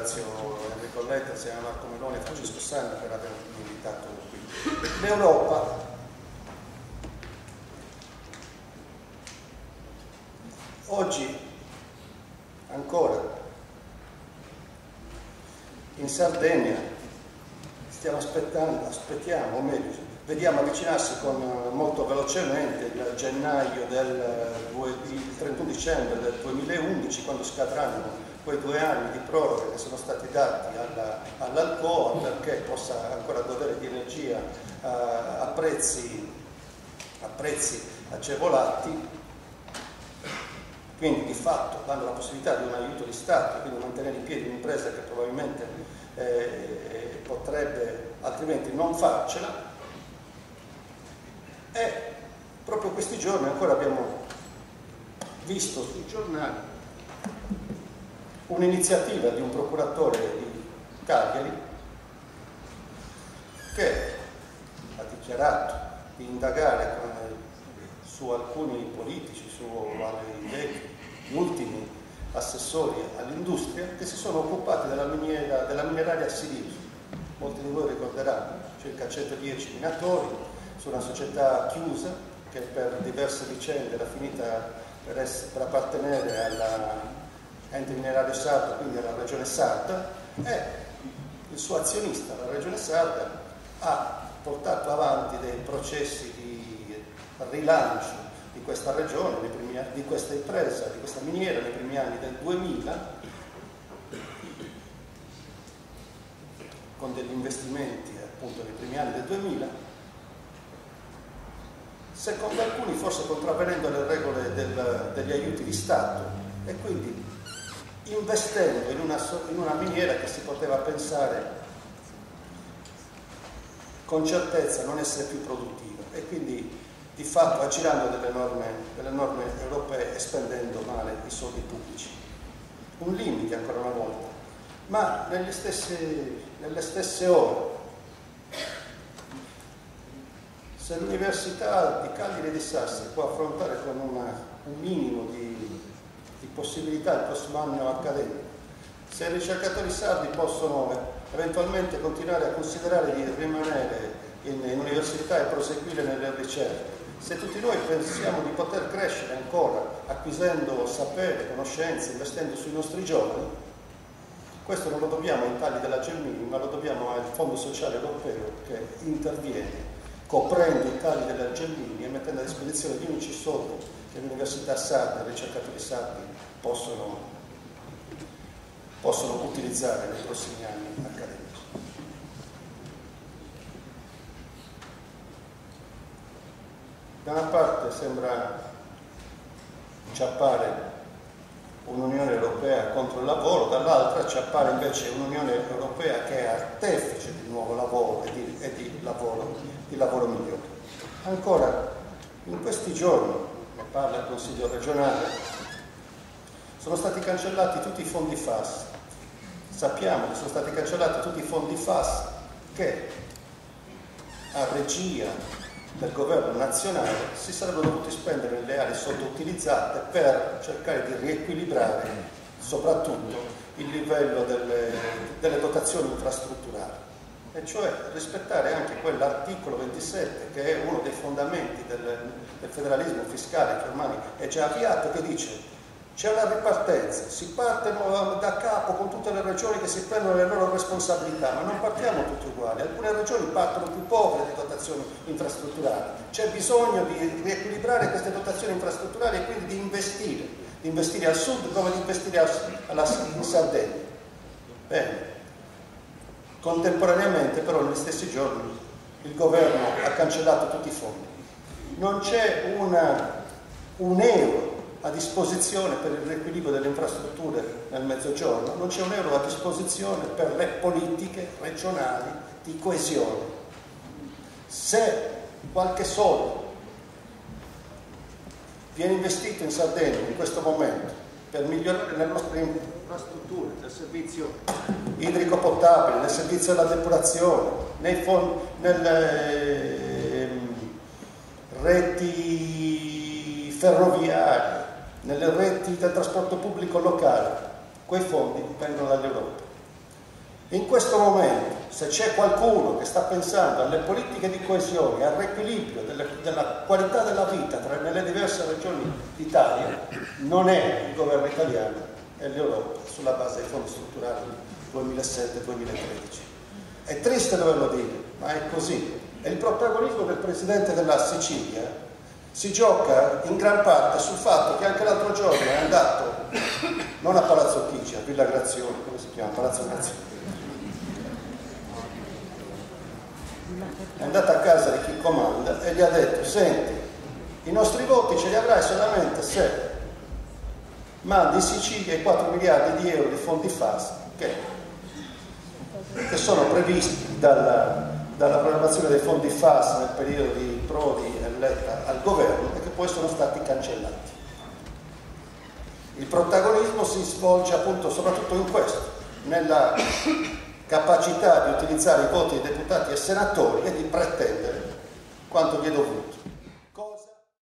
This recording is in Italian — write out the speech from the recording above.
ringrazio Enrico Letta, Silvia Marco Meloni e Francesco Sanna per avermi invitato qui. L'Europa oggi ancora in Sardegna aspettiamo, o meglio, vediamo avvicinarsi molto velocemente il gennaio il 31 dicembre del 2011, quando scadranno quei 2 anni di proroga che sono stati dati all'Alcoa perché possa ancora godere di energia a prezzi agevolati, quindi di fatto dando la possibilità di un aiuto di Stato, quindi mantenere in piedi un'impresa che probabilmente potrebbe altrimenti non farcela. E proprio questi giorni ancora abbiamo visto sui giornali un'iniziativa di un procuratore di Cagliari che ha dichiarato di indagare su alcuni politici, su gli ultimi assessori all'industria che si sono occupati della mineraria Sirius. Molti di voi ricorderanno, circa 110 minatori su una società chiusa che per diverse vicende era finita per appartenere all'ente minerario sardo, quindi alla regione sarda, e il suo azionista, la regione sarda, ha portato avanti dei processi di rilancio di questa regione, di questa impresa, di questa miniera nei primi anni del 2000, con degli investimenti appunto nei primi anni del 2000, secondo alcuni forse contravvenendo le regole degli aiuti di Stato e quindi investendo in una miniera che si poteva pensare con certezza non essere più produttiva e quindi di fatto aggirando delle norme europee e spendendo male i soldi pubblici. Un limite ancora una volta, ma nelle stesse ore, se l'Università di Cagliari e di Sassari può affrontare con un minimo di possibilità il prossimo anno accademico, se i ricercatori sardi possono eventualmente continuare a considerare di rimanere in università e proseguire nelle ricerche, se tutti noi pensiamo di poter crescere ancora acquisendo sapere, conoscenze, investendo sui nostri giovani, questo non lo dobbiamo ai tagli della Gelmini, ma lo dobbiamo al Fondo Sociale Europeo che interviene coprendo i tagli della Gelmini e mettendo a disposizione gli unici soldi che le università sarde e i ricercatori sardi possono utilizzare nei prossimi anni accademici. Da una parte ci appare un'Unione Europea contro il lavoro, dall'altra ci appare invece un'Unione Europea che è artefice di nuovo lavoro e di lavoro migliore. Ancora, in questi giorni, ne parla il Consiglio regionale, sono stati cancellati tutti i fondi FAS. Sappiamo che sono stati cancellati tutti i fondi FAS che a regia del governo nazionale si sarebbero dovuti spendere nelle aree sottoutilizzate per cercare di riequilibrare soprattutto il livello delle dotazioni infrastrutturali, e cioè rispettare anche quell'articolo 27 che è uno dei fondamenti del federalismo fiscale che ormai è già avviato, che dice c'è una ripartenza, si parte da capo con tutte le regioni che si prendono le loro responsabilità, ma non partiamo tutti uguali. Alcune regioni partono più povere di dotazioni infrastrutturali, c'è bisogno di riequilibrare queste dotazioni infrastrutturali e quindi di investire al sud come di investire in Sardegna. Bene, contemporaneamente però negli stessi giorni il governo ha cancellato tutti i fondi, non c'è un euro a disposizione per il riequilibrio delle infrastrutture nel Mezzogiorno, non c'è un euro a disposizione per le politiche regionali di coesione. Se qualche soldo viene investito in Sardegna in questo momento per migliorare le nostre infrastrutture, nel servizio idrico potabile, nel servizio della depurazione, nelle reti ferroviarie, nelle reti del trasporto pubblico locale, quei fondi vengono dall'Europa. In questo momento, se c'è qualcuno che sta pensando alle politiche di coesione, al riequilibrio della qualità della vita nelle diverse regioni d'Italia, non è il governo italiano, è l'Europa, sulla base dei fondi strutturali 2007-2013. È triste doverlo dire, ma è così. E il protagonismo del presidente della Sicilia si gioca in gran parte sul fatto che anche l'altro giorno è andato, non a Palazzo Chigi, a Villa Grazioni, come si chiama? Palazzo Grazioni. È andato a casa di chi comanda e gli ha detto: senti, i nostri voti ce li avrai solamente se mandi in Sicilia i 4 miliardi di euro di fondi FAS che sono previsti dalla programmazione dei fondi FAS nel periodo di Prodi e Letta al governo e che poi sono stati cancellati. Il protagonismo si svolge appunto soprattutto in questo, nella capacità di utilizzare i voti dei deputati e senatori e di pretendere quanto gli è dovuto.